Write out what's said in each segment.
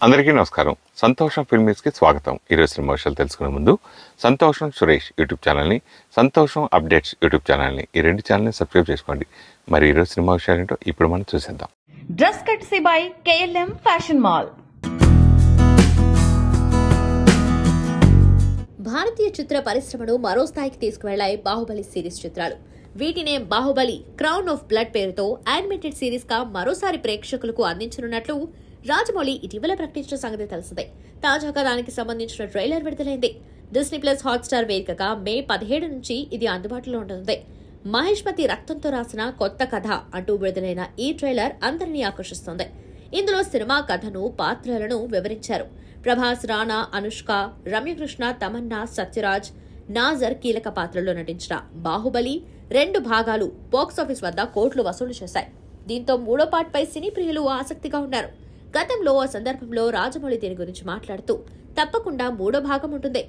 అందరికీ నమస్కారం. సంతోషం ఫిల్మ్స్కి స్వాగతం. ఈరోజు సినిమా విషయాలు తెలుసుకునే ముందు సంతోషం సురేష్ యూట్యూబ్ ఛానల్ని, సంతోషం అప్డేట్స్ యూట్యూబ్ ఛానల్ని, ఈ రెండు ఛానల్ని సబ్స్క్రైబ్ చేసుకోండి. మరి ఈరోజు సినిమా విషయాలు ఏంటో ఇప్పుడు మనం చూసేద్దాం. Dress courtesy by KLM fashion mall. భారతీయ చిత్ర పరిశ్రమను మరో స్థాయికి తీసుకువెళ్లాయి బాహుబలి సిరీస్ చిత్రాలు. వీటినే బాహుబలి క్రౌన్ ఆఫ్ బ్లడ్ పేరుతో యానిమేటెడ్ సిరీస్ గా మరోసారి ప్రేక్షకులకు అందించనున్నట్లు రాజమౌళి ఇటీవల ప్రకటించిన సంగతి తెలిసిందే. తాజాగా దానికి సంబంధించిన ట్రైలర్ విడుదలైంది. డిస్నీ ప్లస్ హాట్స్టార్ వేదికగా మే 17 నుంచి ఇది అందుబాటులో ఉంటుంది. మహేష్మతి రక్తంతో రాసిన కొత్త కథ అంటూ విడుదలైన ఈ ట్రైలర్ అందరినీ ఆకర్షిస్తోంది. ఇందులో సినిమా కథను, పాత్రలను వివరించారు. ప్రభాస్, రానా, అనుష్క, రమ్యకృష్ణ, తమన్నా, సత్యరాజ్, నాజర్ కీలక పాత్రల్లో నటించిన బాహుబలి 2 భాగాలు బాక్సాఫీస్ వద్ద కోట్లు వసూలు చేశాయి. దీంతో మూడో పార్ట్పై సినీ ప్రియులు ఆసక్తిగా ఉన్నారు. గతంలో ఆ సందర్భంలో రాజమౌళి దీని గురించి మాట్లాడుతూ, తప్పకుండా మూడో భాగం ఉంటుంది.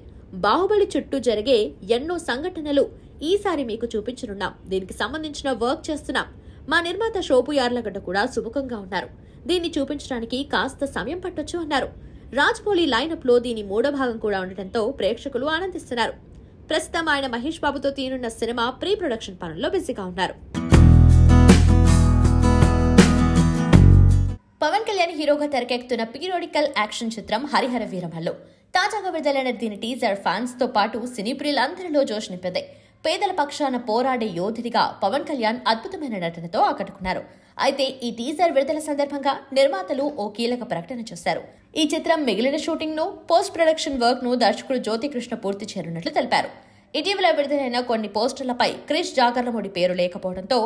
బాహుబలి చుట్టూ జరిగే ఎన్నో సంఘటనలు ఈసారి మీకు చూపించనున్నాం. దీనికి సంబంధించిన వర్క్ చేస్తున్నాం. మా నిర్మాత శోభు యార్లగడ్డ కూడా సుముఖంగా ఉన్నారు. దీన్ని చూపించడానికి కాస్త సమయం పట్టొచ్చు అన్నారు. రాజమౌళి లైనప్ లో దీని మూడో భాగం కూడా ఉండటంతో ప్రేక్షకులు ఆనందిస్తున్నారు. ప్రస్తుతం ఆయన మహేష్ బాబుతో తీయనున్న సినిమా ప్రీ ప్రొడక్షన్ పనుల్లో బిజీగా ఉన్నారు. పవన్ కళ్యాణ్ హీరోగా తెరకెక్కుతున్న పీరియాడికల్ యాక్షన్ చిత్రం హరిహర వీరమల్లు. తాజాగా విడుదలైన దీని టీజర్ ఫ్యాన్స్ తో పాటు సినీ ప్రియులందరిలో జోష్ నింపింది. పేదల పక్షాన పోరాడే యోధుడిగా పవన్ కళ్యాణ్ అద్భుతమైన నటనతో ఆకట్టుకున్నారు. అయితే ఈ టీజర్ విడుదల సందర్భంగా నిర్మాతలు ఓ కీలక ప్రకటన చేశారు. ఈ చిత్రం మిగిలిన షూటింగ్ ను, పోస్ట్ ప్రొడక్షన్ వర్క్ ను దర్శకుడు జ్యోతికృష్ణ పూర్తి చేయనున్నట్లు తెలిపారు. ఇటీవల విడుదలైన కొన్ని పోస్టర్లపై క్రిష్ జాగర్లమూడి పేరు లేకపోవడంతో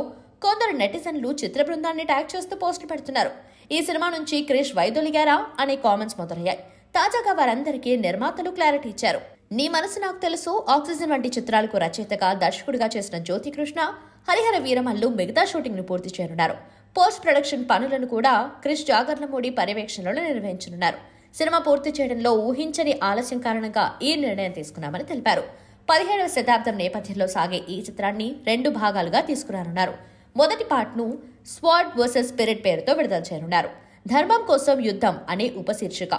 కొందరు నెటిజన్లు చిత్ర బృందాన్ని ట్యాగ్ చేస్తూ పోస్టులు పెడుతున్నారు. ఈ సినిమా నుంచి క్రిష్ వైదొలిగారా అనే కామెంట్స్ మొదలయ్యాయి. తాజాగా వారందరికీ నిర్మాతలు క్లారిటీ ఇచ్చారు. నీ మనసు నాకు తెలుసు, ఆక్సిజన్ వంటి చిత్రాలకు రచయితగా, దర్శకుడిగా చేసిన జ్యోతికృష్ణ హరిహర వీరమల్లు మిగతా షూటింగ్ ను పూర్తి చేయనున్నారు. పోస్ట్ ప్రొడక్షన్ పనులను కూడా క్రిష్ జాగర్లమూడి పర్యవేక్షణలో నిర్వహించనున్నారు. సినిమా పూర్తి చేయడంలో ఊహించని ఆలస్యం కారణంగా ఈ నిర్ణయం తీసుకున్నామని తెలిపారు. 17వ శతాబ్దం నేపథ్యంలో సాగే ఈ చిత్రాన్ని 2 భాగాలుగా తీసుకురానున్నారు. మొదటి పార్ట్ ను స్వాడ్ వర్సెస్ స్పిరిట్ పేరుతో విడుదల చేయనున్నారు. ధర్మం కోసం యుద్ధం అనే ఉపశీర్షిక.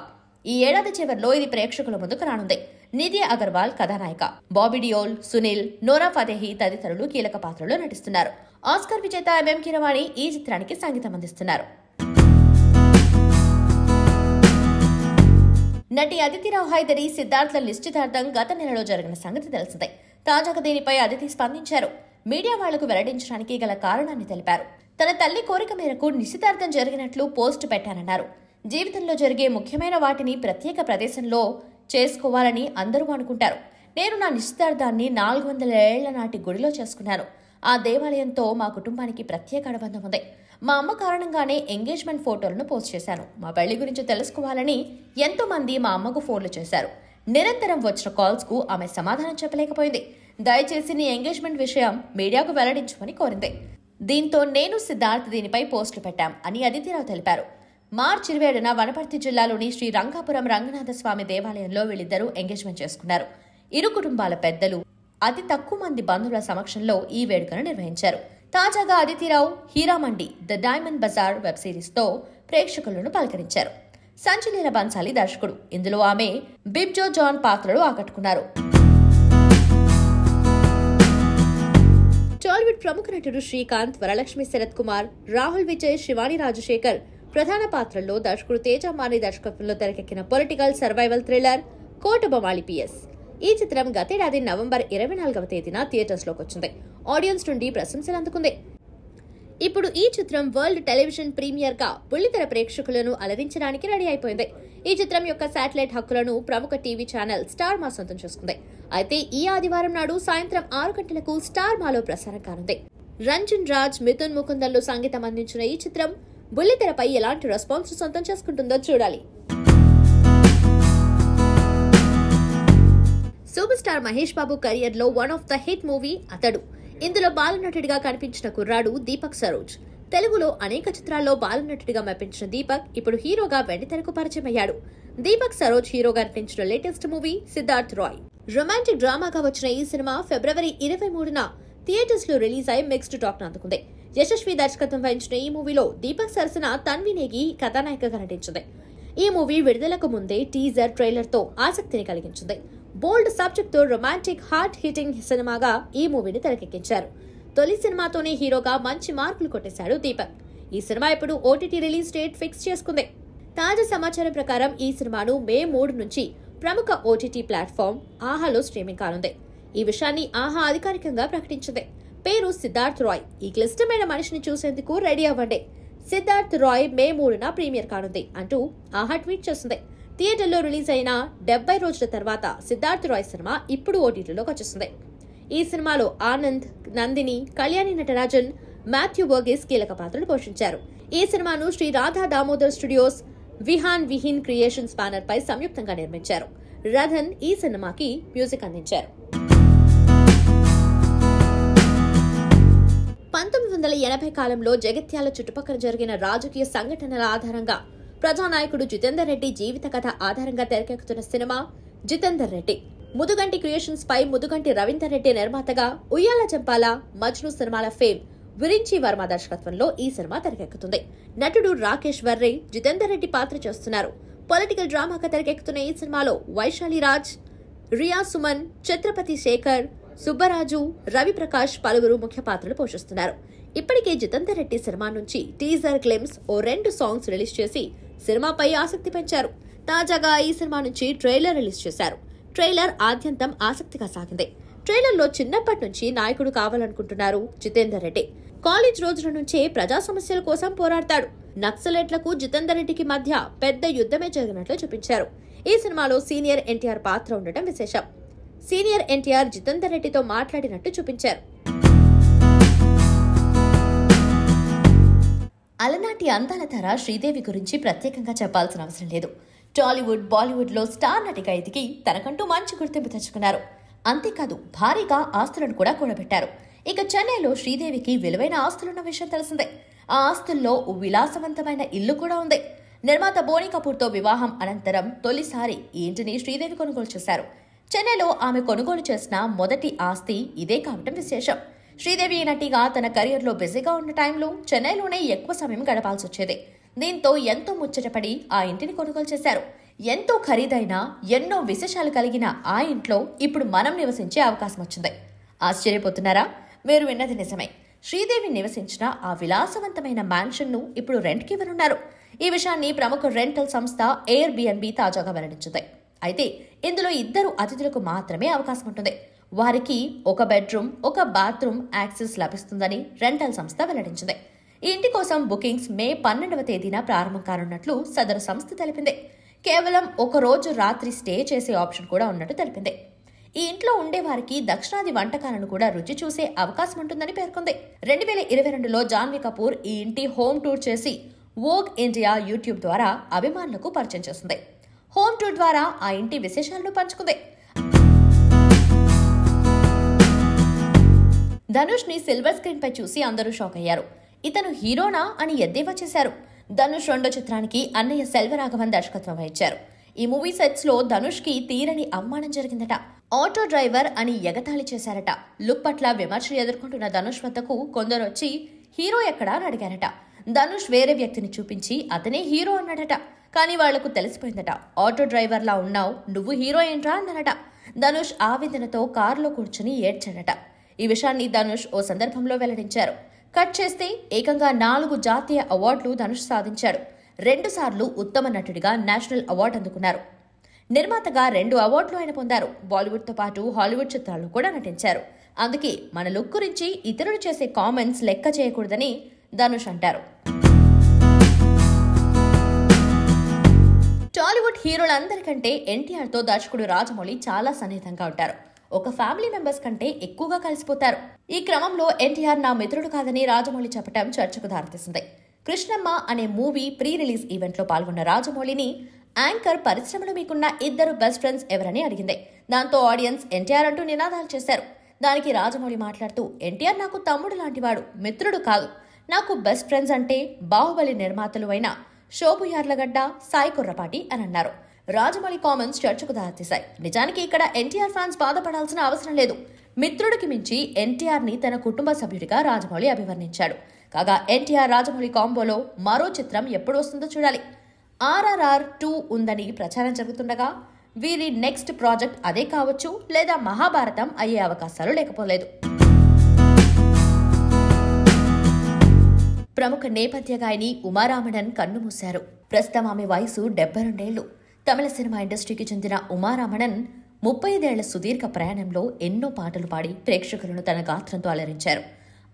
ఈ ఏడాది చివరిలో ఇది ప్రేక్షకుల ముందుకు రానుంది. నిధి అగర్వాల్ కథానాయిక, బాబీ డియోల్, సునీల్, నోరా ఫతేహి తదితరులు కీలక పాత్రలో నటిస్తున్నారు. ఆస్కర్ విజేత ఎంఎం కీరవాణి ఈ చిత్రానికి సంగీతం అందిస్తున్నారు. నటి అదితి రావు హైదరి, సిద్ధార్థ్ల నిశ్చితార్థం గత నెలలో జరిగిన సంగతి తెలిసిందే. తాజాగా దీనిపై అదితి స్పందించారు. మీడియా వాళ్లకు వెల్లడించడానికి గల కారణాన్ని తెలిపారు. తన తల్లి కోరిక మేరకు నిశ్చితార్థం జరిగినట్లు పోస్ట్ పెట్టానన్నారు. జీవితంలో జరిగే ముఖ్యమైన వాటిని ప్రత్యేక ప్రదేశంలో చేసుకోవాలని అందరూ అనుకుంటారు. నేను నా నిశ్చితార్థాన్ని 400 ఏళ్ల నాటి గుడిలో చేసుకున్నాను. ఆ దేవాలయంతో మా కుటుంబానికి ప్రత్యేక అనుబంధం ఉంది. మా అమ్మ కారణంగానే ఎంగేజ్మెంట్ ఫోటోలను పోస్ట్ చేశాను. మా పెళ్లి గురించి తెలుసుకోవాలని ఎంతో మంది మా అమ్మకు ఫోన్లు చేశారు. నిరంతరం వచ్చిన కాల్స్ కు ఆమె సమాధానం చెప్పలేకపోయింది. దయచేసి నీ ఎంగేజ్మెంట్ విషయం మీడియాకు వెల్లడించమని కోరింది. దీంతో నేను సిద్ధార్థ్ దీనిపై పోస్టులు పెట్టాం అని అదితిరావు తెలిపారు. మార్చి 27న వనపర్తి జిల్లాలోని శ్రీ రంగాపురం రంగనాథ స్వామి దేవాలయంలో వీళ్ళిద్దరూ ఎంగేజ్మెంట్ చేసుకున్నారు. ఇరు కుటుంబాల పెద్దలు, అతి తక్కువ మంది బంధువుల సమక్షంలో ఈ వేడుకను నిర్వహించారు. తాజాగా Aditi Rao Heeramandi the diamond bazaar web series తో ప్రేక్షకులను పలకరించారు. సంజలీల బన్సాలి దర్శకుడు. ఇందులో ఆమె బిబ్జో జాన్ పాత్రలో ఆకట్టుకున్నారు. టాలీవుడ్ ప్రముఖ నటుడు శ్రీకాంత్, వరలక్ష్మి శరత్ కుమార్, రాహుల్ విజయ్, శివాని రాజశేఖర్ ప్రధాన పాత్రల్లో దర్శకుడు తేజమాని దర్శకత్వంలో తెరకెక్కిన political survival thriller Kotabommali PS. ఈ చిత్రం గతేడాది నవంబర్ 24వ తేదీన థియేటర్స్ లోకి వచ్చింది. ఆడియన్స్ నుండి ప్రశంసలు అందుకుంది. ఇప్పుడు ఈ చిత్రం వరల్డ్ టెలివిజన్ ప్రీమియర్ గా బుల్లితెర ప్రేక్షకులను అలరించడానికి రెడీ అయిపోయింది. ఈ చిత్రం యొక్క శాటిలైట్ హక్కులను ప్రముఖ టీవీ ఛానల్ స్టార్ మా సొంతం చేసుకుంది. అయితే ఈ ఆదివారం నాడు సాయంత్రం 6 గంటలకు స్టార్ మాలో ప్రసారం కానుంది. రంజన్ రాజ్, మిథున్ ముకుందన్లు సంగీతం అందించిన ఈ చిత్రం బుల్లితెరపై ఎలాంటి రెస్పాన్స్ సొంతం చేసుకుంటుందో చూడాలి. Super star Mahesh Babu career లో one of the hit movie అతడు. ఇందులో బాలనటుడిగా కనిపించిన కుర్రాడు దీపక్ సరోజ్. తెలుగులో అనేక చిత్రాల్లో బాలనటుడిగా మెప్పించిన దీపక్ ఇప్పుడు హీరోగా వెండితెరకు పరిచయం అయ్యాడు. దీపక్ సరోజ్ హీరోగా నటించిన latest movie Siddharth Roy. Romantic డ్రామాగా వచ్చిన ఈ సినిమా ఫిబ్రవరి 23న థియేటర్స్ లో రిలీజ్ అయి మిక్స్డ్ టాక్ అందుకుంది. యశస్వి దర్శకత్వం వహించిన ఈ మూవీలో దీపక్ సరసన తన్వి నేగి కథానాయికగా నటించింది. ఈ మూవీ విడుదలకు ముందే టీజర్ ట్రైలర్ తో ఆసక్తిని కలిగించింది. బోల్డ్ సబ్జెక్ట్ తో రొమాంటిక్ హార్ట్ హిట్టింగ్ సినిమాగా ఈ మూవీని తెరకెక్కించారు. తొలి సినిమాతోనే హీరోగా మంచి మార్కులు కొట్టేశాడు దీపక్. ఈ సినిమా ఇప్పుడు ఓటీటీ రిలీజ్ డేట్ ఫిక్స్ చేసుకుంది. తాజా సమాచారం ప్రకారం ఈ సినిమాను మే 3 నుంచి ప్రముఖ ఓటీటీ ప్లాట్ఫామ్ ఆహాలో స్ట్రీమింగ్ కానుంది. ఈ విషయాన్ని ఆహా అధికారికంగా ప్రకటించింది. పేరు సిద్ధార్థ్ రాయ్. ఈ క్లిష్టమైన మనిషిని చూసేందుకు రెడీ అవ్వండి. సిద్ధార్థ్ రాయ్ మే 3న ప్రీమియర్ కానుంది అంటూ ఆహా ట్వీట్ చేసింది. థియేటర్లో రిలీజ్ అయిన 70 రోజుల తర్వాత సిద్ధార్థ్ రాయ్ సినిమా ఇప్పుడు ఓటీటీలోకి వచ్చేసింది. ఈ సినిమాలో ఆనంద్, నందిని, కళ్యాణి నటరాజన్, మాథ్యూ వర్గీస్ కీలక పాత్రలు పోషించారు. ఈ సినిమాను Sri Radha Damodar studios, Vihin creations banner పై సంయుక్తంగా నిర్మించారు. రథన్ ఈ సినిమాకి మ్యూజిక్ అందించారు. 1980 కాలంలో జగిత్యాల చుట్టుపక్కల జరిగిన రాజకీయ సంఘటనల ఆధారంగా ప్రజానాయకుడు జితేందర్ రెడ్డి జీవిత కథ ఆధారంగా తెరకెక్కుతున్న సినిమా జితేందర్ రెడ్డి. ముదుగంటి క్రియేషన్స్ పై ముదుగంటి రవీందర్ రెడ్డి నిర్మాతగా, ఉయ్యాల చంపాల, మజ్ను సినిమాల ఫేమ్ విరించి వర్మ దర్శకత్వంలో ఈ సినిమా తెరకెక్కుతుంది. నటుడు రాకేష్ వర్రే జితేందర్ రెడ్డి పాత్ర చేస్తున్నారు. పొలిటికల్ డ్రామాగా తెరకెక్కుతున్న ఈ సినిమాలో వైశాలి రాజ్, రియా సుమన్, ఛత్రపతి శేఖర్, సుబ్బరాజు, రవిప్రకాష్ పలువురు ముఖ్య పాత్రలు పోషిస్తున్నారు. ఇప్పటికే జితేందర్ రెడ్డి సినిమా నుంచి టీజర్ గ్లిమ్స్ 2 సాంగ్స్ రిలీజ్ చేసి సినిమాపై ఆసక్తి పెంచారు. తాజాగా ఈ సినిమా నుంచి ట్రైలర్ రిలీజ్ చేశారు. ట్రైలర్ ఆద్యంతం ఆసక్తిగా సాగింది. ట్రైలర్లో చిన్నప్పటి నుంచి నాయకుడు కావాలనుకుంటున్నారు జితేందర్ రెడ్డి. కాలేజ్ రోజుల నుంచే ప్రజా సమస్యల కోసం పోరాడతాడు. నక్సలైట్లకు జితేందర్ రెడ్డికి మధ్య పెద్ద యుద్ధమే జరిగినట్లు చూపించారు. ఈ సినిమాలో సీనియర్ ఎన్టీఆర్ పాత్ర ఉండటం విశేషం. సీనియర్ ఎన్టీఆర్ జితేందర్ రెడ్డితో మాట్లాడినట్టు చూపించారు. అలనాటి అందాల తార శ్రీదేవి గురించి ప్రత్యేకంగా చెప్పాల్సిన అవసరం లేదు. టాలీవుడ్, బాలీవుడ్ లో స్టార్ నటిగా ఎదిగి తనకంటూ మంచి గుర్తింపు తెచ్చుకున్నారు. అంతేకాదు భారీగా ఆస్తులను కూడా కూడబెట్టారు. ఇక చెన్నైలో శ్రీదేవికి విలువైన ఆస్తులున్న విషయం తెలిసిందే. ఆ ఆస్తుల్లో విలాసవంతమైన ఇల్లు కూడా ఉంది. నిర్మాత బోనీ కపూర్తో వివాహం అనంతరం తొలిసారి ఈ ఇంటిని శ్రీదేవి కొనుగోలు చేశారు. చెన్నైలో ఆమె కొనుగోలు చేసిన మొదటి ఆస్తి ఇదే కావటం విశేషం. శ్రీదేవి నటిగా తన కెరియర్లో బిజీగా ఉన్న టైంలో చెన్నైలోనే ఎక్కువ సమయం గడపాల్సి వచ్చేది. దీంతో ఎంతో ముచ్చటపడి ఆ ఇంటిని కొనుగోలు చేశారు. ఎంతో ఖరీదైన, ఎన్నో విశేషాలు కలిగిన ఆ ఇంట్లో ఇప్పుడు మనం నివసించే అవకాశం వచ్చింది. ఆశ్చర్యపోతున్నారా? మీరు విన్నది నిజమే. శ్రీదేవి నివసించిన ఆ విలాసవంతమైన మ్యాన్షన్ ను ఇప్పుడు రెంట్కి ఇవ్వనున్నారు. ఈ విషయాన్ని ప్రముఖ రెంటల్ సంస్థ ఎయిర్బిఎన్బి తాజాగా వెల్లడించింది. అయితే ఇందులో 2 అతిథులకు మాత్రమే అవకాశం ఉంటుంది. వారికి 1 బెడ్రూమ్, 1 బాత్రూమ్ యాక్సెస్ లభిస్తుందని రెంటల్ సంస్థ వెల్లడించింది. ఈ ఇంటి కోసం బుకింగ్స్ మే 12వ తేదీన ప్రారంభం కానున్నట్లు సదరు సంస్థ తెలిపింది. కేవలం 1 రోజు రాత్రి స్టే చేసే ఆప్షన్ కూడా ఉన్నట్టు తెలిపింది. ఈ ఇంట్లో ఉండే వారికి దక్షిణాది వంటకాలను కూడా రుచి చూసే అవకాశం ఉంటుందని పేర్కొంది. 2022లో జాన్వీ కపూర్ ఈ ఇంటి హోమ్ టూర్ చేసి వోగ్ ఇండియా యూట్యూబ్ ద్వారా అభిమానులకు పరిచయం చేసింది. హోమ్ టూర్ ద్వారా ఆ ఇంటి విశేషాలను పంచుకుంది. ధనుష్ ని సిల్వర్ స్క్రీన్ పై చూసి అందరూ షాక్ అయ్యారు. ఇతను హీరోనా అని ఎద్దేవా చేశారు. ధనుష్ 2వ చిత్రానికి అన్నయ్య సెల్వరాఘవన్ దర్శకత్వం వహించారు. ఈ మూవీ సెట్స్ లో ధనుష్ కి తీరని అవమానం జరిగిందట. ఆటో డ్రైవర్ అని ఎగతాళి చేశారట. లుక్ పట్ల విమర్శలు ఎదుర్కొంటున్న ధనుష్ వద్దకు కొందరు వచ్చి హీరో ఎక్కడా అని అడిగారట. ధనుష్ వేరే వ్యక్తిని చూపించి అతనే హీరో అన్నాడట. కానీ వాళ్లకు తెలిసిపోయిందట. ఆటో డ్రైవర్ లా ఉన్నావు, నువ్వు హీరో ఏంట్రా అన్నారట. ధనుష్ ఆవేదనతో కారులో కూర్చుని ఏడ్చాడట. ఈ విషయాన్ని ధనుష్ ఓ సందర్భంలో వెల్లడించారు. కట్ చేస్తే ఏకంగా 4 జాతీయ అవార్డులు ధనుష్ సాధించాడు. 2 సార్లు ఉత్తమ నటుడిగా నేషనల్ అవార్డు అందుకున్నారు. నిర్మాతగా 2 అవార్డులు ఆయన పొందారు. బాలీవుడ్ తో పాటు హాలీవుడ్ చిత్రాల్లో కూడా నటించారు. అందుకే మన లుక్ గురించి ఇతరులు చేసే కామెంట్స్ లెక్క చేయకూడదని ధనుష్ అంటారు. టాలీవుడ్ హీరోలందరికంటే ఎన్టీఆర్ తో దర్శకుడు రాజమౌళి చాలా సన్నిహితంగా ఉంటారు. ఒక ఫ్యామిలీ మెంబర్స్ కంటే ఎక్కువగా కలిసిపోతారు. ఈ క్రమంలో ఎన్టీఆర్ నా మిత్రుడు కాదని రాజమౌళి చెప్పడం చర్చకు దారితీసింది. కృష్ణమ్మ అనే మూవీ ప్రీ రిలీజ్ ఈవెంట్ లో పాల్గొన్న రాజమౌళిని యాంకర్ పరిశ్రమలో మీకున్న 2 బెస్ట్ ఫ్రెండ్స్ ఎవరని అడిగింది. దాంతో ఆడియన్స్ ఎన్టీఆర్ అంటూ నినాదాలు చేశారు. దానికి రాజమౌళి మాట్లాడుతూ ఎన్టీఆర్ నాకు తమ్ముడు లాంటివాడు, మిత్రుడు కాదు. నాకు బెస్ట్ ఫ్రెండ్స్ అంటే బాహుబలి నిర్మాతలు అయిన శోభు యార్లగడ్డ, సాయి కుర్రపాటి అని అన్నారు. రాజమౌళి కామెంట్స్ చర్చకు దారితీశాయి. నిజానికి ఇక్కడ ఎన్టీఆర్ ఫ్యాన్స్ బాధపడాల్సిన అవసరం లేదు. మిత్రుడికి మించి ఎన్టీఆర్ ని తన కుటుంబ సభ్యుడిగా రాజమౌళి అభివర్ణించాడు. కాగా ఎన్టీఆర్ రాజమౌళి కాంబోలో మరో చిత్రం ఎప్పుడు వస్తుందో చూడాలి. RRR 2 ఉందని ప్రచారం జరుగుతుండగా వీరి నెక్స్ట్ ప్రాజెక్ట్ అదే కావచ్చు లేదా మహాభారతం అయ్యే అవకాశాలు లేకపోలేదు. ప్రముఖ నేపథ్య గాయని ఉమారామణన్ కన్నుమూశారు. ప్రస్తుతం ఆమె వయసు 72 ఏళ్లు. తమిళ సినిమా ఇండస్ట్రీకి చెందిన ఉమారామణన్ 35 ఏళ్ల సుదీర్ఘ ప్రయాణంలో ఎన్నో పాటలు పాడి ప్రేక్షకులను తన గాత్రంతో అలరించారు.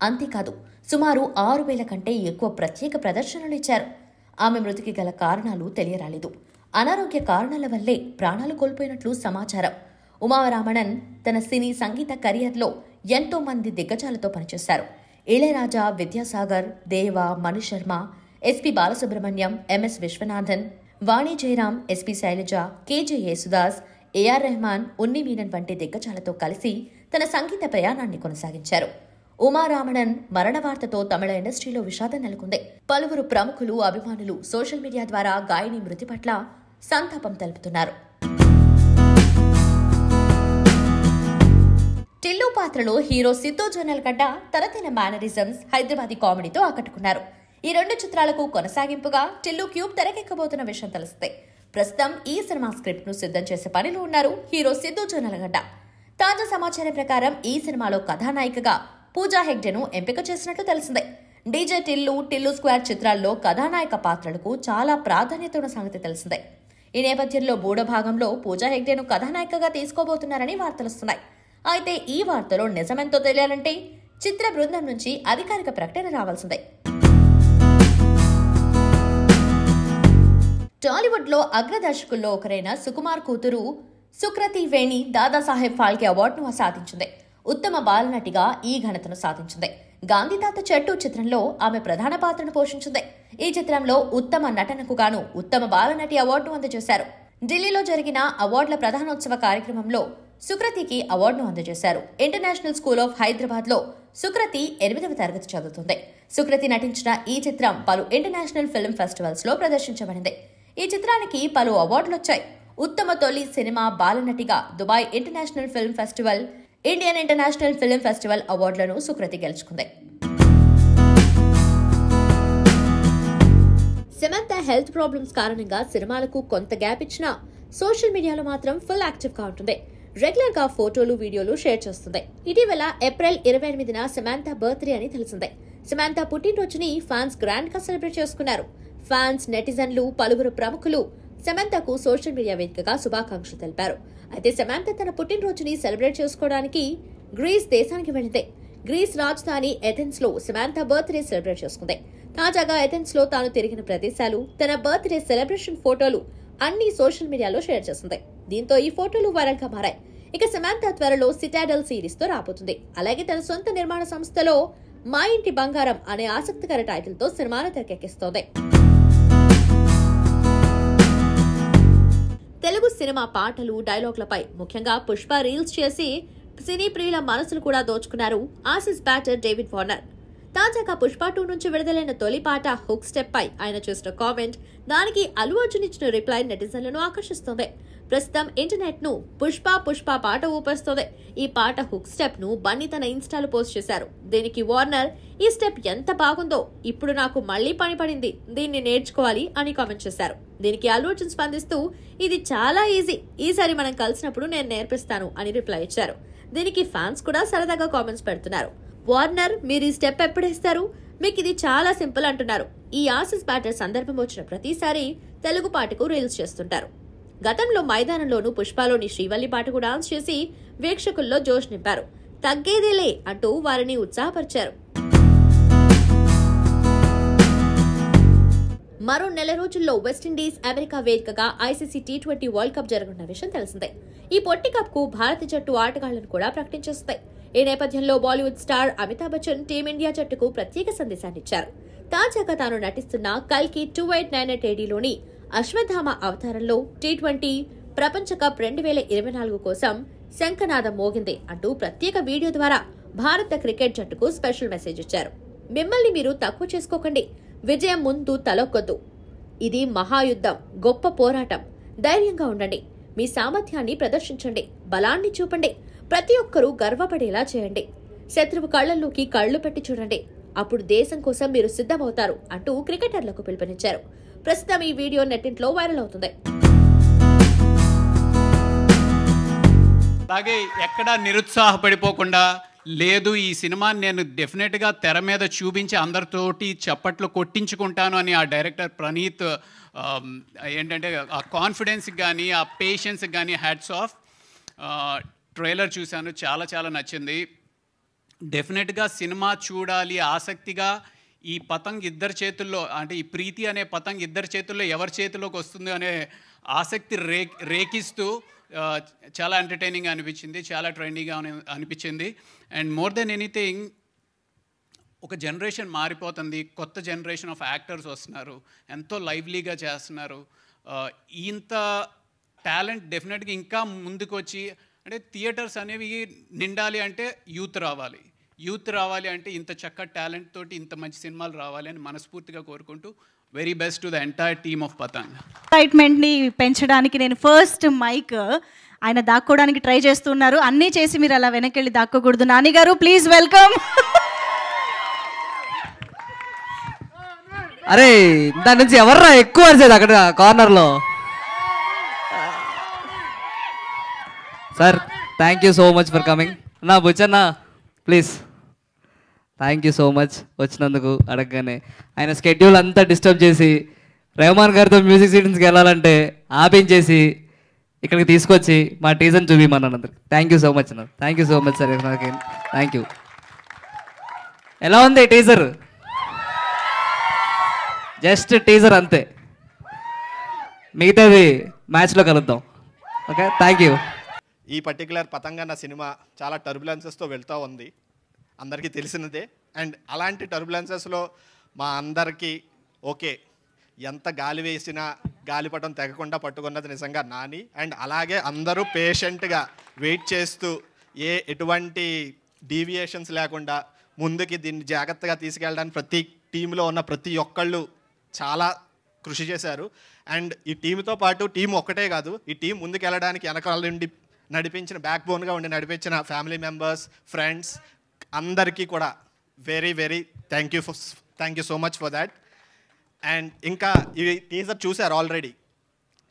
అంతేకాదు సుమారు 6,000 కంటే ఎక్కువ ప్రత్యేక ప్రదర్శనలు ఇచ్చారు. ఆమె మృతికి గల కారణాలు తెలియరాలేదు. అనారోగ్య కారణాల వల్లే ప్రాణాలు కోల్పోయినట్లు సమాచారం. ఉమారామణన్ తన సినీ సంగీత కెరియర్లో ఎంతో మంది దిగ్గజాలతో పనిచేశారు. Ilaiyaraaja, Vidyasagar, Deva, Mani Sharma, SP Balasubrahmanyam, MS Viswanathan, Vani Jairam, SP Sailaja, KJ Yesudas, AR Rahman, Unni Menon వంటి దిగ్గజాలతో కలిసి తన సంగీత ప్రయాణాన్ని కొనసాగించారు. ఉమారామణన్ మరణ వార్తతో తమిళ ఇండస్ట్రీలో విషాదం నెలకొంది. పలువురు ప్రముఖులు, అభిమానులు సోషల్ మీడియా ద్వారా గాయని మృతి పట్ల సంతాపం తెలుపుతున్నారు. టిల్లు పాత్రలో హీరో సిద్ధు జొన్నలగడ్డ తనదైన మేనరిజమ్స్, హైదరాబాదీ కామెడీతో ఆకట్టుకున్నారు. ఈ 2 చిత్రాలకు కొనసాగింపుగా టిల్లు క్యూబ్ తెరకెక్కబోతున్న విషయం తెలిస్తే ప్రస్తుతం ఈ సినిమా స్క్రిప్ట్ ను సిద్ధం చేసే పనిలో ఉన్నారు హీరో సిద్ధు జొన్నలగడ్డ. తాజా సమాచారం ప్రకారం ఈ సినిమాలో కథానాయికగా పూజా హెగ్డేను ఎంపిక చేసినట్లు తెలిసిందే. డీజే టిల్లు, టిల్లు స్క్వేర్ చిత్రాల్లో కథానాయక పాత్రలకు చాలా ప్రాధాన్యత ఉన్న సంగతి తెలిసిందే. ఈ నేపథ్యంలో మూడో భాగంలో పూజా హెగ్డేను కథానాయికగా తీసుకోబోతున్నారని వార్తలుస్తున్నాయి. అయితే ఈ వార్తలో నిజమెంతో తెలియాలంటే చిత్ర బృందం నుంచి అధికారిక ప్రకటన రావాల్సిందే. టాలీవుడ్ లో అగ్రదర్శకుల్లో ఒకరైన సుకుమార్ కూతురు సుకృతి వేణి దాదాసాహెబ్ ఫాల్కే అవార్డును సాధించింది. ఉత్తమ బాలనటిగా ఈ ఘనతను సాధించింది. గాంధీ తాత చెట్టు చిత్రంలో ఆమె ప్రధాన పాత్రను పోషించింది. ఈ చిత్రంలో ఉత్తమ నటనకు గాను ఉత్తమ బాలనటి అవార్డును అందజేశారు. ఢిల్లీలో జరిగిన అవార్డుల ప్రధానోత్సవ కార్యక్రమంలో సుకృతికి అవార్డును అందజేశారు. ఇంటర్నేషనల్ స్కూల్ ఆఫ్ హైదరాబాద్ లో సుకృతి 8వ తరగతి చదువుతుంది. సుకృతి నటించిన ఈ చిత్రం పలు ఇంటర్నేషనల్ ఫిల్మ్ ఫెస్టివల్స్ లో ప్రదర్శించబడింది. ఈ చిత్రానికి పలు అవార్డులు వచ్చాయి. ఉత్తమ తొలి సినిమా బాలనటిగా Dubai international film festival, Indian international film festival అవార్డులను సుకృతి గెలుచుకుంది. సమంత హెల్త్ ప్రాబ్లమ్స్ కారణంగా సినిమాలకు కొంత గ్యాప్ ఇచ్చినా సోషల్ మీడియాలో మాత్రం ఫుల్ యాక్టివ్ గా ఉంటుంది. రెగ్యులర్ గా ఫోటోలు, వీడియోలు షేర్ చేస్తుంది. ఇటీవల ఏప్రిల్ 28న సమంత బర్త్డే అని తెలిసిందే. సమంత పుట్టినరోజుని ఫ్యాన్స్ గ్రాండ్ గా సెలబ్రేట్ చేసుకున్నారు. ఫ్యాన్స్, నెటిజన్లు, పలువురు ప్రముఖులు సమంతకు సోషల్ మీడియా వేదికగా శుభాకాంక్షలు తెలిపారు. అయితే సమంత తన పుట్టినరోజుని సెలబ్రేట్ చేసుకోవడానికి గ్రీస్ దేశానికి వెళ్లింది. గ్రీస్ రాజధాని ఎథెన్స్ లో సమంత బర్త్డే సెలబ్రేట్ చేసుకుంది. తాజాగా ఎథెన్స్ లో తాను తిరిగిన ప్రదేశాలు, తన బర్త్డే సెలబ్రేషన్ ఫోటోలు అన్ని సోషల్ మీడియాలో షేర్ చేసింది. దీంతో ఈ ఫోటోలు వైరల్ గా మారాయి. ఇక సమంత త్వరలో సిటాడెల్ సిరీస్ తో రాబోతుంది. అలాగే తన సొంత నిర్మాణ సంస్థలో మా ఇంటి బంగారం అనే ఆసక్తికర టైటిల్ తో సినిమాను తెరకెక్కిస్తోంది. తెలుగు సినిమా పాటలు, డైలాగ్లపై ముఖ్యంగా పుష్ప రీల్స్ చేసి సినీ ప్రియుల మనసులు కూడా దోచుకున్నారు ఆసీస్ బ్యాటర్ డేవిడ్ వార్నర్. తాజాగా పుష్ప 2 నుంచి విడుదలైన తొలి పాట హుక్ స్టెప్ పై ఆయన చేసిన కామెంట్, దానికి అల్లు అర్జున్ ఇచ్చిన రిప్లై నెటిజన్లను ఆకర్షిస్తోంది. ప్రస్తుతం ఇంటర్నెట్ ను పుష్ప పాట ఊపేస్తోంది. ఈ పాట హుక్ స్టెప్ ను బన్నీ తన ఇన్స్టాలో పోస్ట్ చేశారు. దీనికి వార్నర్, ఈ స్టెప్ ఎంత బాగుందో, ఇప్పుడు నాకు మళ్లీ పని పడింది, దీన్ని నేర్చుకోవాలి అని కామెంట్ చేశారు. దీనికి అల్లు అర్జున్ స్పందిస్తూ, ఇది చాలా ఈజీ, ఈసారి మనం కలిసినప్పుడు నేను నేర్పిస్తాను అని రిప్లై ఇచ్చారు. దీనికి ఫ్యాన్స్ కూడా సరదాగా కామెంట్స్ పెడుతున్నారు. వార్నర్, మీరు ఈ స్టెప్ ఎప్పుడేస్తారు, మీకు ఇది చాలా సింపుల్ అంటున్నారు. ఈ ఆసీస్ బ్యాటర్ సందర్భం వచ్చిన ప్రతిసారి తెలుగు పాటకు రీల్స్ చేస్తుంటారు. గతంలో మైదానంలోనూ పుష్పలోని శ్రీవల్లి పాటకు డాన్స్ చేసి వీక్షకుల్లో జోష్ నింపారు. తగ్గేదేలే అంటూ వారిని ఉత్సాహపరిచారు. మరో నెల రోజుల్లో వెస్టిండీస్, అమెరికా వేదికగా ఐసీసీ T20 వరల్డ్ కప్ జరగనున్న విషయం తెలిసిందే. ఈ పొట్టి కప్ కు భారత జట్టు ఆటగాళ్లను కూడా ప్రకటించేస్తాయి. ఈ నేపథ్యంలో బాలీవుడ్ స్టార్ అమితాబ్ బచ్చన్ టీమిండియా జట్టుకు ప్రత్యేక సందేశాన్నిచ్చారు. తాజాగా తాను నటిస్తున్న కల్కి 2898 ADలోని అశ్వత్థామ అవతారంలో T20 ప్రపంచ కప్ 2024 కోసం శంఖనాదం మోగింది అంటూ ప్రత్యేక వీడియో ద్వారా భారత క్రికెట్ జట్టుకు స్పెషల్ మెసేజ్ ఇచ్చారు. మిమ్మల్ని మీరు తక్కువ చేసుకోకండి, విజయం ముందు తలొక్కొద్దు, ఇది మహాయుద్ధం, గొప్ప పోరాటం, ధైర్యంగా ఉండండి, మీ సామర్థ్యాన్ని ప్రదర్శించండి, బలాన్ని చూపండి, ప్రతి ఒక్కరూ గర్వపడేలా చేయండి, శత్రువు కళ్లల్లోకి కళ్లు పెట్టి చూడండి, అప్పుడు దేశం కోసం మీరు సిద్ధమవుతారు అంటూ క్రికెటర్లకు పిలుపునిచ్చారు. ప్రస్తుతం ఈ వీడియో నెట్టింట్లో వైరల్ అవుతుంది. అలాగే ఎక్కడా నిరుత్సాహపడిపోకుండా లేదు ఈ సినిమాని నేను డెఫినెట్గా తెర మీద చూపించి అందరితోటి చప్పట్లు కొట్టించుకుంటాను అని ఆ డైరెక్టర్ ప్రణీత్ ఏంటంటే ఆ కాన్ఫిడెన్స్కి కానీ ఆ పేషెన్స్కి కానీ హ్యాట్స్ ఆఫ్. ట్రైలర్ చూశాను, చాలా చాలా నచ్చింది. డెఫినెట్గా సినిమా చూడాలి ఆసక్తిగా. ఈ పతంగ్ ఇద్దరి చేతుల్లో అంటే ఈ ప్రీతి అనే పతంగ్ ఇద్దరి చేతుల్లో ఎవరి చేతిలోకి వస్తుంది అనే ఆసక్తి రేకిస్తూ చాలా ఎంటర్టైనింగ్ అనిపించింది, చాలా ట్రెండీగా అనిపించింది. అండ్ మోర్ దెన్ ఎనీథింగ్ ఒక జనరేషన్ మారిపోతుంది, కొత్త జనరేషన్ ఆఫ్ యాక్టర్స్ వస్తున్నారు, ఎంతో లైవ్లీగా చేస్తున్నారు. ఇంత టాలెంట్ డెఫినెట్గా ఇంకా ముందుకు వచ్చి అంటే థియేటర్స్ అనేవి నిండాలి అంటే యూత్ రావాలి అంటే ఇంత చక్కటి టాలెంట్ తోటి ఇంత మంచి సినిమాలు రావాలి అని మనస్ఫూర్తిగా కోరుకుంటూ very best to the entire team of Patang. ఎక్సైట్మెంట్ని పెంచడానికి నేను ఫస్ట్ మైక్ ఆయన దాక్కోవడానికి ట్రై చేస్తున్నారు. అన్నీ చేసి మీరు అలా వెనక్కి వెళ్ళి దాక్కోకూడదు. నాని గారు ప్లీజ్ వెల్కమ్. అరే దాని నుంచి ఎవర్రా ఎక్కువ అరిచేది అక్కడ కార్నర్లో? Sir thank you so much for coming. నా Buchanna please, thank you so much వచ్చినందుకు. అడగగానే ఆయన స్కెడ్యూల్ అంతా డిస్టర్బ్ చేసి రెహమాన్ గారితో మ్యూజిక్ సీటింగ్స్కి వెళ్ళాలంటే ఆపించేసి ఇక్కడికి తీసుకొచ్చి మా టీజర్ని చూపిమన్నాను అందరికి. థ్యాంక్ యూ సో మచ్ అన్న, thank you so much sir. Thank you. ఎలా ఉంది టీజర్? జస్ట్ టీజర్ అంతే, మిగతాది మ్యాచ్లో కలుద్దాం. Okay, thank you. ఈ పర్టికులర్ పతంగన్న సినిమా చాలా టర్బులెన్సెస్తో వెళ్తూ ఉంది, అందరికీ తెలిసినదే. అండ్ అలాంటి టర్బులెన్సెస్లో మా అందరికీ ఓకే ఎంత గాలి వేసినా గాలిపటం తెగకుండా పట్టుకున్నది నిజంగా నాని. అండ్ అలాగే అందరూ పేషెంట్గా వెయిట్ చేస్తూ ఎటువంటి డీవియేషన్స్ లేకుండా ముందుకి దీన్ని జాగ్రత్తగా తీసుకెళ్ళడానికి ప్రతి టీంలో ఉన్న ప్రతి ఒక్కళ్ళు చాలా కృషి చేశారు. అండ్ ఈ టీంతో పాటు టీం ఒక్కటే కాదు, ఈ టీం ముందుకెళ్ళడానికి వెనకాల నుండి నడిపించిన బ్యాక్ బోన్గా ఉండి నడిపించిన ఫ్యామిలీ మెంబర్స్, ఫ్రెండ్స్ అందరికీ కూడా very very thank you so much for that. And ఇంకా ఈ టీజర్ చూశారు ఆల్రెడీ,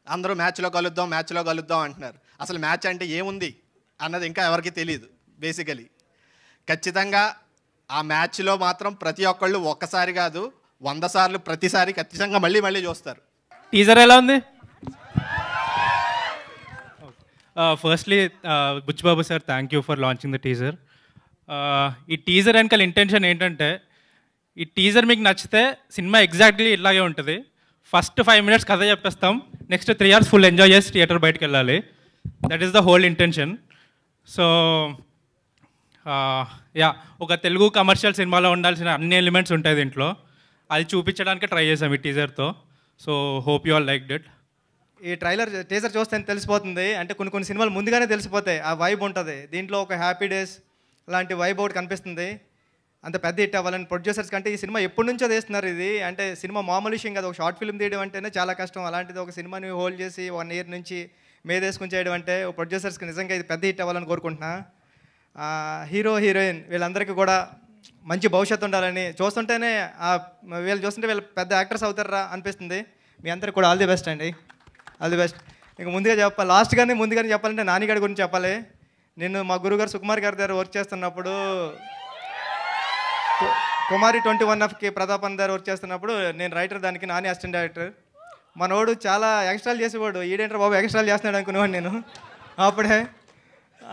అందరూ మ్యాచ్లో కలుద్దాం అంటున్నారు. అసలు మ్యాచ్ అంటే ఏముంది అన్నది ఇంకా ఎవరికి తెలియదు. బేసికలీ ఖచ్చితంగా ఆ మ్యాచ్లో మాత్రం ప్రతి ఒక్కళ్ళు ఒక్కసారి కాదు 100 సార్లు ప్రతిసారి ఖచ్చితంగా మళ్ళీ చూస్తారు. టీజర్ ఎలా ఉంది? Firstly Buchi Babu sir thank you for launching the teaser. ఈ టీజర్ వెనకాల ఇంటెన్షన్ ఏంటంటే ఈ టీజర్ మీకు నచ్చితే సినిమా ఎగ్జాక్ట్లీ ఇలాగే ఉంటుంది. ఫస్ట్ 5 minutes కథ చెప్పేస్తాం, నెక్స్ట్ 3 hours ఫుల్ ఎంజాయ్ చేసి థియేటర్ బయటకు వెళ్ళాలి. That is the whole intention. So ఒక తెలుగు కమర్షియల్ సినిమాలో ఉండాల్సిన అన్ని ఎలిమెంట్స్ ఉంటాయి దీంట్లో, అది చూపించడానికి ట్రై చేసాం ఈ టీజర్తో. So hope you all like it. ఈ టీజర్ చూస్తే తెలిసిపోతుంది, అంటే కొన్ని సినిమాలు ముందుగానే తెలిసిపోతాయి, ఆ వైబ్ ఉంటుంది. దీంట్లో ఒక హ్యాపీ డేస్ లాంటి వైబ్ ఒకటి కనిపిస్తుంది. అంత పెద్ద హిట్ అవ్వాలని ప్రొడ్యూసర్స్ కంటే ఈ సినిమా ఎప్పటి నుంచో తీస్తున్నారు. ఇది అంటే సినిమా మామూలు విషయం కాదు, ఒక షార్ట్ ఫిల్మ్ తీయడం అంటేనే చాలా కష్టం. అలాంటిది ఒక సినిమాని హోల్డ్ చేసి 1 year నుంచి మేదేసుకుని చేయడం అంటే ప్రొడ్యూసర్స్కి నిజంగా ఇది పెద్ద హిట్ అవ్వాలని కోరుకుంటున్నా. హీరో హీరోయిన్ వీళ్ళందరికీ కూడా మంచి భవిష్యత్తు ఉండాలని చూస్తుంటేనే వీళ్ళు చూస్తుంటే వీళ్ళు పెద్ద యాక్టర్స్ అవుతారా అనిపిస్తుంది. మీ అందరికి కూడా ఆల్ ది బెస్ట్ అండి, ఆల్ ది బెస్ట్. ఇంక ముందుగానే చెప్పాలంటే నానిగారి గురించి చెప్పాలి. నేను మా గురుగారు సుకుమార్ గారి దగ్గర వర్క్ చేస్తున్నప్పుడు, కుమారి 21Fకి ప్రతాపన్ దగ్గర వర్క్ చేస్తున్నప్పుడు నేను రైటర్, దానికి నాని అసిస్టెంట్ డైరెక్టర్. మనోడు చాలా ఎక్స్ట్రాలు చేసేవాడు, ఈడేంటర్ బాబు ఎక్స్ట్రాలు చేస్తున్నాడు అనుకునేవాడు నేను అప్పుడే.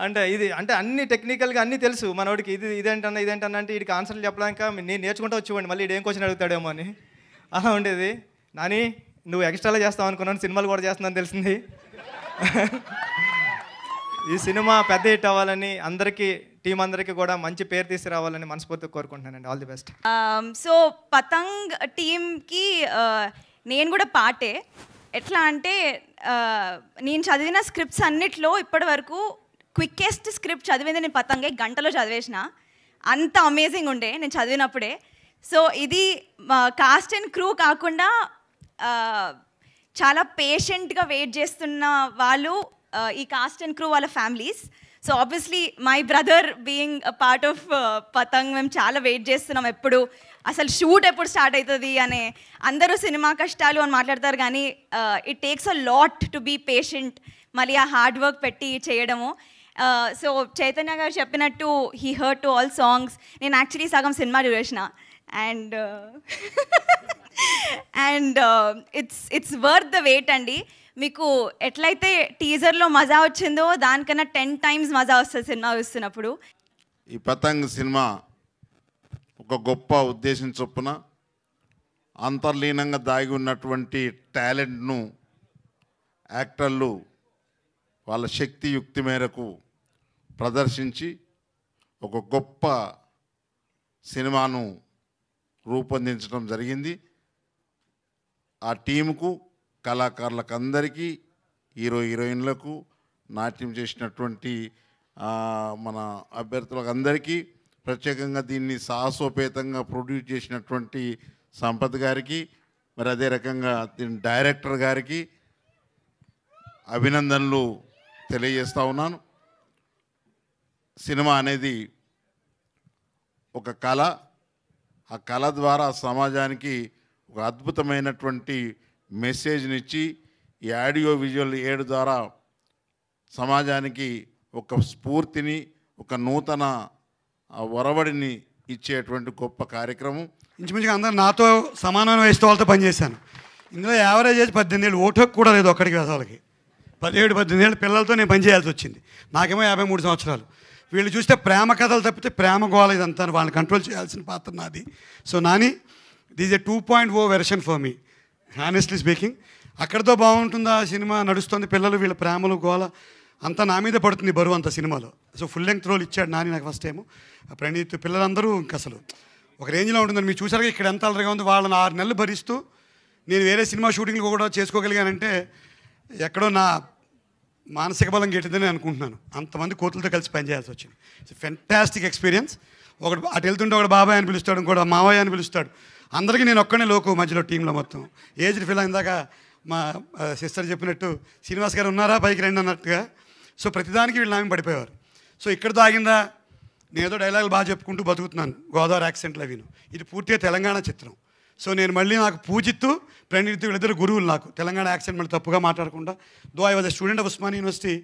అంటే అన్ని టెక్నికల్గా అన్నీ తెలుసు మనోడికి. ఇదేంటన్నా అంటే వీడికి ఆన్సర్లు చెప్పడానికి నేను నేర్చుకుంటూ వచ్చేవాడిని, మళ్ళీ ఇదేం క్వశ్చన్ అడుగుతాడేమో అని. అలా ఉండేది. నాని నువ్వు ఎక్స్ట్రాలో చేస్తావు అనుకున్నాను, సినిమాలు కూడా చేస్తున్నాను తెలిసింది. ఈ సినిమా పెద్ద హిట్ అవ్వాలని టీం అందరికీ కూడా మంచి పేరు తీసుకురావాలని మనస్ఫూర్తిగా కోరుకుంటున్నానండి. All the best. సో పతంగ్ టీమ్కి నేను కూడా పాటే. ఎట్లా అంటే నేను చదివిన స్క్రిప్ట్స్ అన్నిట్లో ఇప్పటి వరకు క్విక్కెస్ట్ స్క్రిప్ట్ చదివింది నేను పతంగే, గంటలో చదివేసిన. అంత అమేజింగ్ ఉండే నేను చదివినప్పుడే. సో ఇది కాస్ట్ అండ్ క్రూ కాకుండా చాలా పేషెంట్గా వెయిట్ చేస్తున్న వాళ్ళు ఈ కాస్ట్ అండ్ క్రూ వాళ్ళ families. So obviously my brother being a part of Patang మేము చాలా వెయిట్ చేస్తున్నాం ఎప్పుడు అసలు షూట్ ఎప్పుడు స్టార్ట్ అవుతుంది అనే. అందరూ సినిమా కష్టాలు అని మాట్లాడతారు కానీ it takes a lot to be patient, మళ్ళీ ఆ హార్డ్ వర్క్ పెట్టి చేయడము. సో చైతన్య గారు చెప్పినట్టు he heard to all songs. నేను యాక్చువల్లీ సగం సినిమా చూసిన and and it's worth the wait అండి. మీకు ఎట్లయితే టీజర్లో మజా వచ్చిందో దానికన్నా 10 times మజా వస్తుంది సినిమా చూస్తున్నప్పుడు. ఈ పతంగ్ సినిమా ఒక గొప్ప ఉద్దేశం చొప్పున అంతర్లీనంగా దాగి ఉన్నటువంటి టాలెంట్ను యాక్టర్లు వాళ్ళ శక్తి యుక్తి మేరకు ప్రదర్శించి ఒక గొప్ప సినిమాను రూపొందించడం జరిగింది. ఆ టీముకు, కళాకారులకు అందరికీ, హీరోయిన్లకు, నాట్యం చేసినటువంటి మన అభ్యర్థులకు అందరికీ, ప్రత్యేకంగా దీన్ని సాహసోపేతంగా ప్రొడ్యూస్ చేసినటువంటి సంపత్ గారికి, మరి అదే రకంగా దీని డైరెక్టర్ గారికి అభినందనలు తెలియజేస్తూ ఉన్నాను. సినిమా అనేది ఒక కళ. ఆ కళ ద్వారా సమాజానికి ఒక అద్భుతమైనటువంటి మెసేజ్నిచ్చి ఈ ఆడియో విజువల్ ఎయిడ్ ద్వారా సమాజానికి ఒక స్ఫూర్తిని, ఒక నూతన ఒరవడిని ఇచ్చేటువంటి గొప్ప కార్యక్రమం. ఇంచుమించుగా అందరూ నాతో సమానమైన వయసు వాళ్ళతో పనిచేశాను. ఇందులో యావరేజ్ ఏజ్ 18 ఏళ్ళు, ఓటు కూడా లేదు ఒక్కడికి. వాళ్ళకి 17-18 ఏళ్ళ పిల్లలతో నేను పనిచేయాల్సి వచ్చింది. నాకేమో 53 సంవత్సరాలు. వీళ్ళు చూస్తే ప్రేమ కథలు తప్పితే ప్రేమ గోళ ఇదంతా వాళ్ళని కంట్రోల్ చేయాల్సిన పాత్ర నాది. So Nani, this a 2.0 version for me, honestly speaking. అక్కడితో బాగుంటుందా సినిమా నడుస్తుంది, పిల్లలు వీళ్ళ ప్రేమలు గోళ అంతా నా మీద పడుతుంది బరువు అంత సినిమాలో. సో ఫుల్ లెంగ్త్ రోల్ ఇచ్చాడు నాని నాకు ఫస్ట్ టైము. ప్రణీత్, పిల్లలందరూ ఇంక అసలు ఒక రేంజ్లో ఉంటుందని మీరు చూసారుగా. ఇక్కడ ఎంత అలరిగా ఉంది. వాళ్ళని 6 నెలలు భరిస్తూ నేను వేరే సినిమా షూటింగ్లు కూడా చేసుకోగలిగానంటే ఎక్కడో నా మానసిక బలం గెట్టిందని అనుకుంటున్నాను. అంతమంది కోతులతో కలిసి పనిచేయాల్సి వచ్చింది. It's fantastic experience. ఒకటి అటు వెళ్తుంటే ఒకటి బాబాయ్ అని పిలుస్తాడు, ఇంకోటి మావయ్య అని పిలుస్తాడు. అందరికీ నేను ఒక్కనే లోకు మధ్యలో టీంలో మొత్తం. ఏజ్డ్ ఫీల్ ఇందాక మా సిస్టర్ చెప్పినట్టు శ్రీనివాస్ గారు ఉన్నారా పైకి రండి అన్నట్టుగా. సో ప్రతిదానికి వీళ్ళు నామే పడిపోయేవారు. సో ఇక్కడతో ఆగిందా, నేను ఏదో డైలాగులు బాగా చెప్పుకుంటూ బతుకుతున్నాను, గోదావరి యాక్సెంట్లు అవిను. ఇది పూర్తిగా తెలంగాణ చిత్రం. సో నేను మళ్ళీ నాకు పూజిత్తు ప్రణీత్ వీళ్ళిద్దరు గురువులు నాకు. తెలంగాణ యాక్సెంట్ మళ్ళీ తప్పుగా మాట్లాడకుండా. Though I was a student of Osmania university,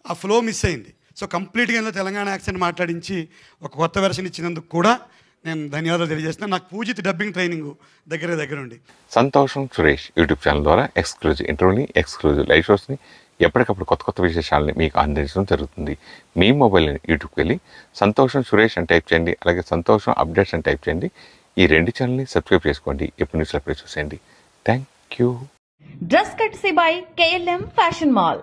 ఆ ఫ్లో మిస్ అయింది. సో కంప్లీట్గా ఇందులో తెలంగాణ యాక్సెంట్ మాట్లాడించి ఒక కొత్త వెర్షన్ ఇచ్చినందుకు కూడా నేను ధన్యవాదాలు తెలియజేస్తున్నాను. నాకు పూజిత్ డబ్బింగ్ ట్రైనింగ్ దగ్గర ఉండి. సంతోషం సురేష్ యూట్యూబ్ ఛానల్ ద్వారా ఎక్స్క్లూజివ్ ఇంటర్వ్యూని, ఎక్స్క్లూజివ్ లైవ్ షోస్ని, ఎప్పటికప్పుడు కొత్త విశేషాలని మీకు అందించడం జరుగుతుంది. మీ మొబైల్ యూట్యూబ్కి వెళ్ళి సంతోషం సురేష్ అని టైప్ చేయండి, అలాగే సంతోషం అప్డేట్స్ అని టైప్ చేయండి. ఈ 2 ఛానల్ని సబ్స్క్రైబ్ చేసుకోండి. ఎప్పుడు న్యూస్లో అప్డేట్ చూసేయండి. Thank you. Dress courtesy by KLM fashion mall.